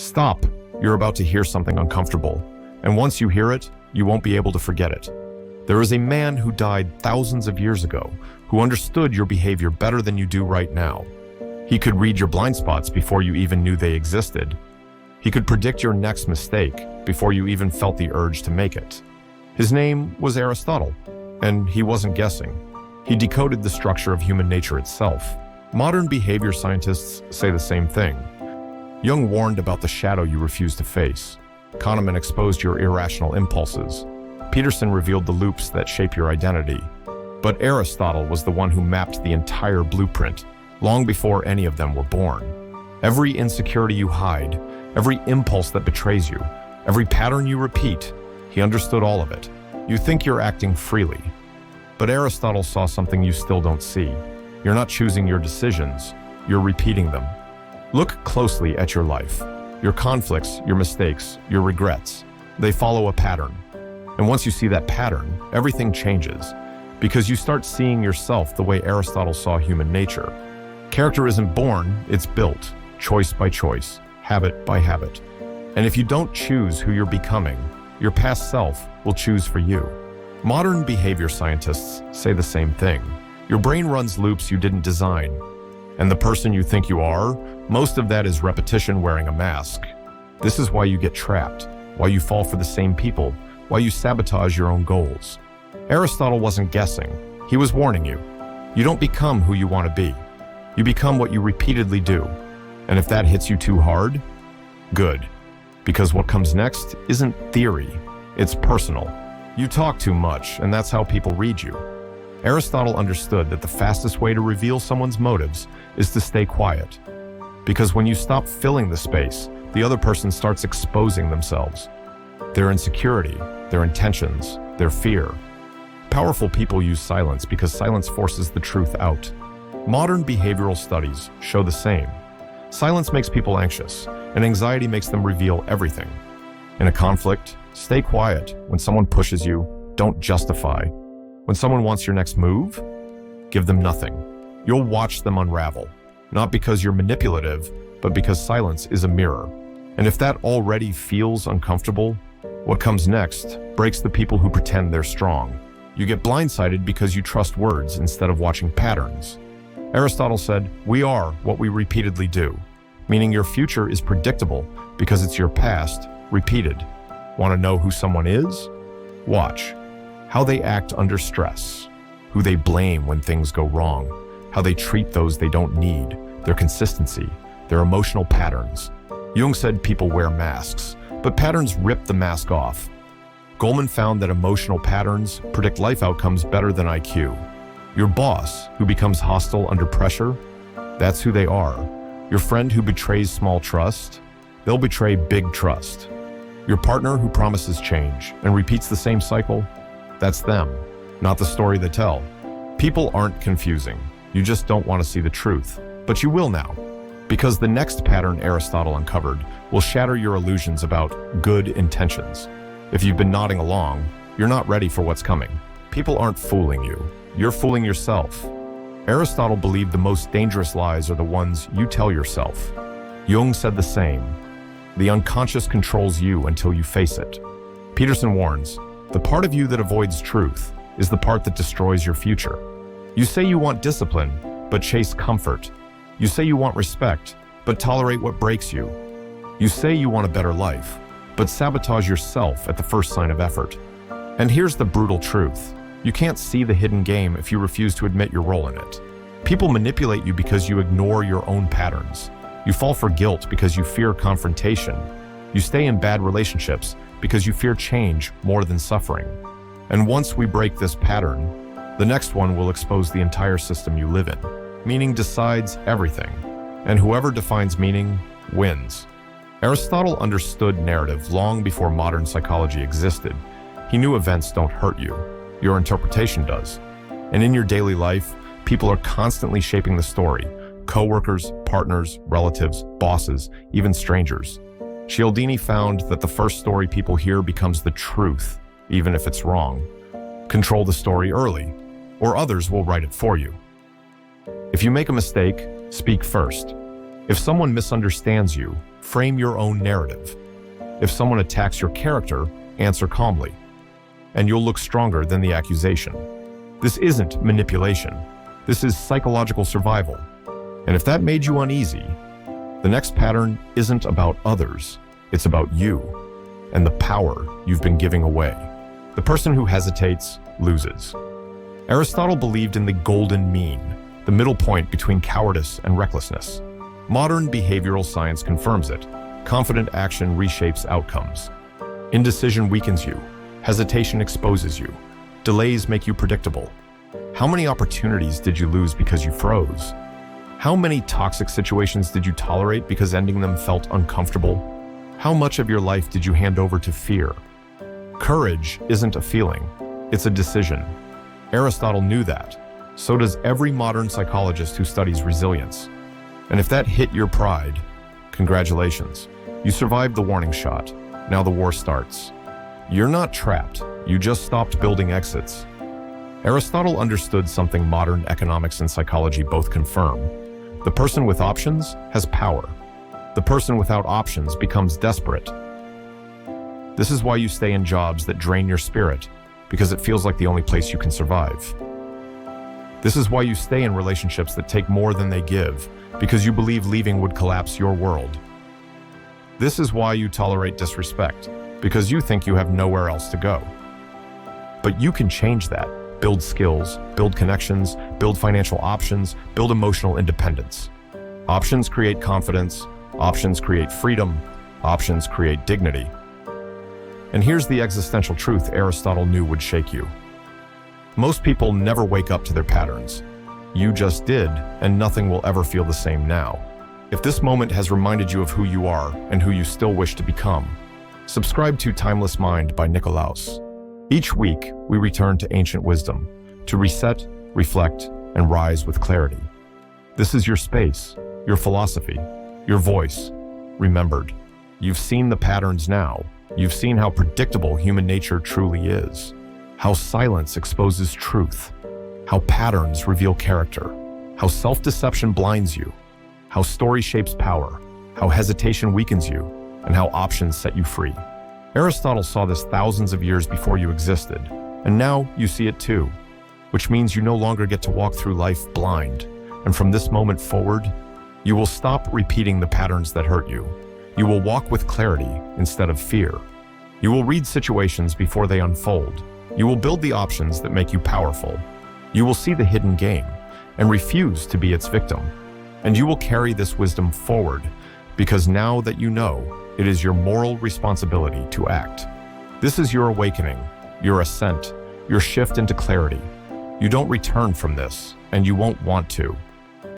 Stop. You're about to hear something uncomfortable. And once you hear it, you won't be able to forget it. There is a man who died thousands of years ago who understood your behavior better than you do right now. He could read your blind spots before you even knew they existed. He could predict your next mistake before you even felt the urge to make it. His name was Aristotle, and he wasn't guessing. He decoded the structure of human nature itself. Modern behavior scientists say the same thing. Jung warned about the shadow you refuse to face. Kahneman exposed your irrational impulses. Peterson revealed the loops that shape your identity. But Aristotle was the one who mapped the entire blueprint, long before any of them were born. Every insecurity you hide, every impulse that betrays you, every pattern you repeat, he understood all of it. You think you're acting freely, but Aristotle saw something you still don't see. You're not choosing your decisions, you're repeating them. Look closely at your life. Your conflicts, your mistakes, your regrets, they follow a pattern. And once you see that pattern, everything changes, because you start seeing yourself the way Aristotle saw human nature. Character isn't born, it's built, choice by choice, habit by habit. And if you don't choose who you're becoming, your past self will choose for you. Modern behavior scientists say the same thing. Your brain runs loops you didn't design. And the person you think you are, most of that is repetition wearing a mask. This is why you get trapped, why you fall for the same people, why you sabotage your own goals. Aristotle wasn't guessing. He was warning you. You don't become who you want to be. You become what you repeatedly do. And if that hits you too hard, good. Because what comes next isn't theory, it's personal. You talk too much, and that's how people read you. Aristotle understood that the fastest way to reveal someone's motives is to stay quiet. Because when you stop filling the space, the other person starts exposing themselves. Their insecurity, their intentions, their fear. Powerful people use silence because silence forces the truth out. Modern behavioral studies show the same. Silence makes people anxious, and anxiety makes them reveal everything. In a conflict, stay quiet. When someone pushes you, don't justify. When someone wants your next move, give them nothing. You'll watch them unravel, not because you're manipulative, but because silence is a mirror. And if that already feels uncomfortable, what comes next breaks the people who pretend they're strong. You get blindsided because you trust words instead of watching patterns. Aristotle said, "We are what we repeatedly do," meaning your future is predictable because it's your past repeated. Want to know who someone is? Watch how they act under stress, who they blame when things go wrong, how they treat those they don't need, their consistency, their emotional patterns. Jung said people wear masks, but patterns rip the mask off. Goleman found that emotional patterns predict life outcomes better than IQ. Your boss, who becomes hostile under pressure, that's who they are. Your friend who betrays small trust, they'll betray big trust. Your partner who promises change and repeats the same cycle, that's them, not the story they tell. People aren't confusing. You just don't want to see the truth. But you will now, because the next pattern Aristotle uncovered will shatter your illusions about good intentions. If you've been nodding along, you're not ready for what's coming. People aren't fooling you. You're fooling yourself. Aristotle believed the most dangerous lies are the ones you tell yourself. Jung said the same. The unconscious controls you until you face it. Peterson warns, the part of you that avoids truth is the part that destroys your future. You say you want discipline, but chase comfort. You say you want respect, but tolerate what breaks you. You say you want a better life, but sabotage yourself at the first sign of effort. And here's the brutal truth. You can't see the hidden game if you refuse to admit your role in it. People manipulate you because you ignore your own patterns. You fall for guilt because you fear confrontation. You stay in bad relationships because you fear change more than suffering. And once we break this pattern, the next one will expose the entire system you live in. Meaning decides everything, and whoever defines meaning wins. Aristotle understood narrative long before modern psychology existed. He knew events don't hurt you. Your interpretation does. And in your daily life, people are constantly shaping the story. Coworkers, partners, relatives, bosses, even strangers. Cialdini found that the first story people hear becomes the truth, even if it's wrong. Control the story early, or others will write it for you. If you make a mistake, speak first. If someone misunderstands you, frame your own narrative. If someone attacks your character, answer calmly, and you'll look stronger than the accusation. This isn't manipulation. This is psychological survival. And if that made you uneasy, the next pattern isn't about others. It's about you and the power you've been giving away. The person who hesitates loses. Aristotle believed in the golden mean, the middle point between cowardice and recklessness. Modern behavioral science confirms it. Confident action reshapes outcomes. Indecision weakens you. Hesitation exposes you. Delays make you predictable. How many opportunities did you lose because you froze? How many toxic situations did you tolerate because ending them felt uncomfortable? How much of your life did you hand over to fear? Courage isn't a feeling, it's a decision. Aristotle knew that. So does every modern psychologist who studies resilience. And if that hit your pride, congratulations. You survived the warning shot. Now the war starts. You're not trapped. You just stopped building exits. Aristotle understood something modern economics and psychology both confirm. The person with options has power. The person without options becomes desperate. This is why you stay in jobs that drain your spirit, because it feels like the only place you can survive. This is why you stay in relationships that take more than they give, because you believe leaving would collapse your world. This is why you tolerate disrespect, because you think you have nowhere else to go. But you can change that. Build skills, build connections, build financial options, build emotional independence. Options create confidence, options create freedom, options create dignity. And here's the existential truth Aristotle knew would shake you. Most people never wake up to their patterns. You just did, and nothing will ever feel the same now. If this moment has reminded you of who you are and who you still wish to become, subscribe to Timeless Mind by Nikolaos. Each week, we return to ancient wisdom, to reset, reflect, and rise with clarity. This is your space, your philosophy, your voice, remembered. You've seen the patterns now. You've seen how predictable human nature truly is, how silence exposes truth, how patterns reveal character, how self-deception blinds you, how story shapes power, how hesitation weakens you, and how options set you free. Aristotle saw this thousands of years before you existed, and now you see it too, which means you no longer get to walk through life blind. And from this moment forward, you will stop repeating the patterns that hurt you. You will walk with clarity instead of fear. You will read situations before they unfold. You will build the options that make you powerful. You will see the hidden game and refuse to be its victim. And you will carry this wisdom forward, because now that you know, it is your moral responsibility to act. This is your awakening, your ascent, your shift into clarity. You don't return from this, and you won't want to.